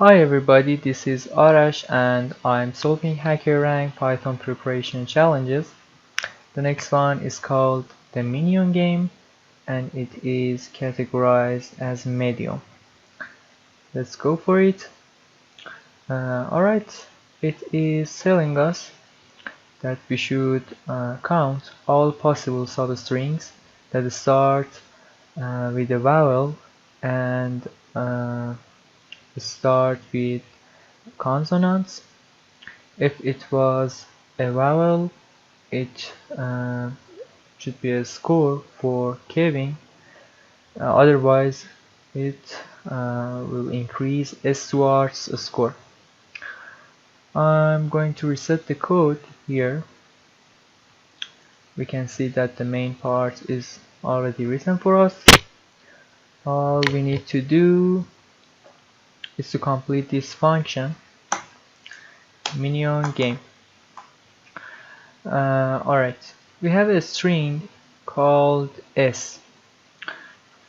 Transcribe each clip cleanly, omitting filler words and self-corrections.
Hi everybody, this is Arash and I'm solving HackerRank Python preparation challenges. The next one is called the Minion game and it is categorized as medium. Let's go for it. Alright, it is telling us that we should count all possible substrings that start with a vowel and start with consonants. If it was a vowel, it should be a score for Kevin. Otherwise, it will increase Stuart's score. I'm going to reset the code here. We can see that the main part is already written for us. All we need to do is to complete this function, Minion game. Alright, we have a string called S.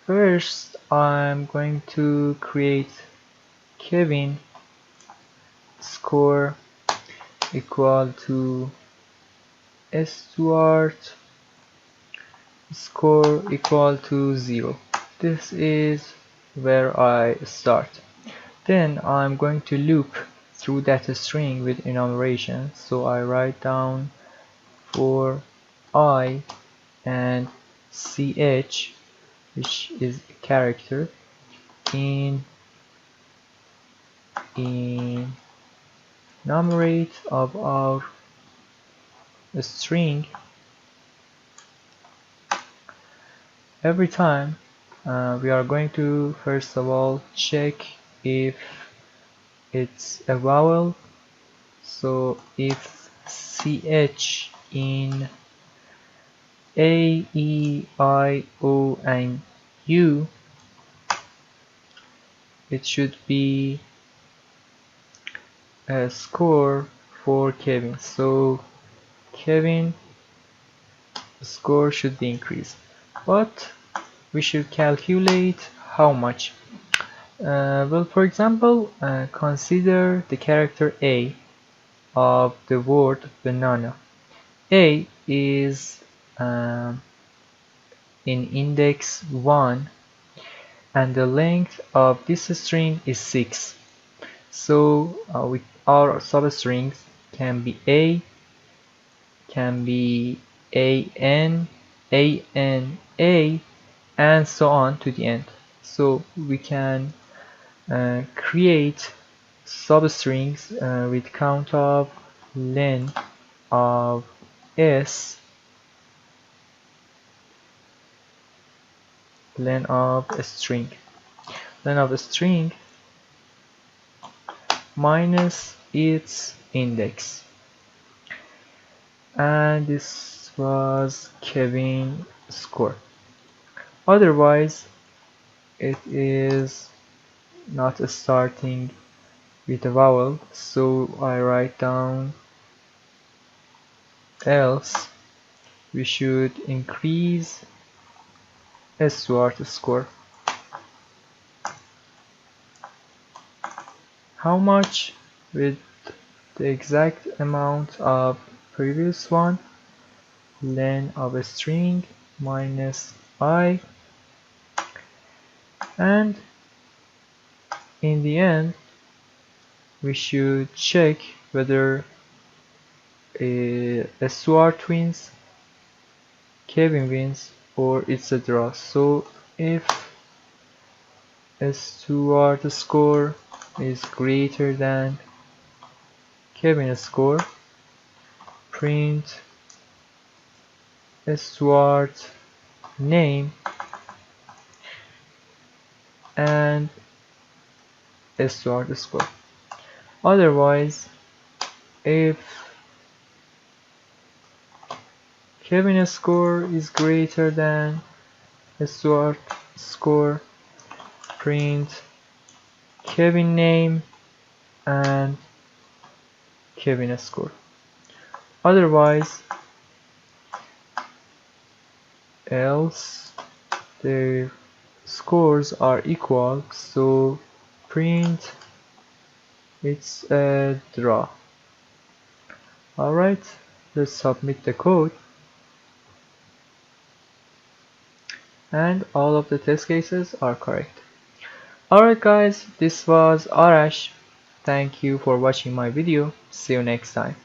First, I'm going to create Kevin score equal to Stuart score equal to 0. This is where I start. Then I'm going to loop through that string with enumeration. So I write down for I and ch, which is a character, in enumerate of our string. Every time we are going to first of all check if it's a vowel. So if ch in a, e, I, o and u, it should be a score for Kevin. So Kevin score should be increased, but we should calculate how much. Well, for example, consider the character A of the word banana. A is in index 1 and the length of this string is 6. So our substrings can be A, can be AN, ANA, and so on to the end. So we can create substrings with count of len of s, len of a string, len of a string minus its index, and this was Kevin score. Otherwise, it is not starting with a vowel, so I write down else we should increase Stuart score. How much? With the exact amount of previous one, len of a string minus I, and in the end we should check whether Stuart wins, Kevin wins, or it's a draw. So if Stuart score is greater than Kevin score, print Stuart name and Stuart score. Otherwise, if Kevin score is greater than Stuart score, print Kevin name and Kevin score. Otherwise, else their scores are equal, so print It's a draw. Alright, let's submit the code. And all of the test cases are correct. Alright guys, this was Arash. Thank you for watching my video. See you next time.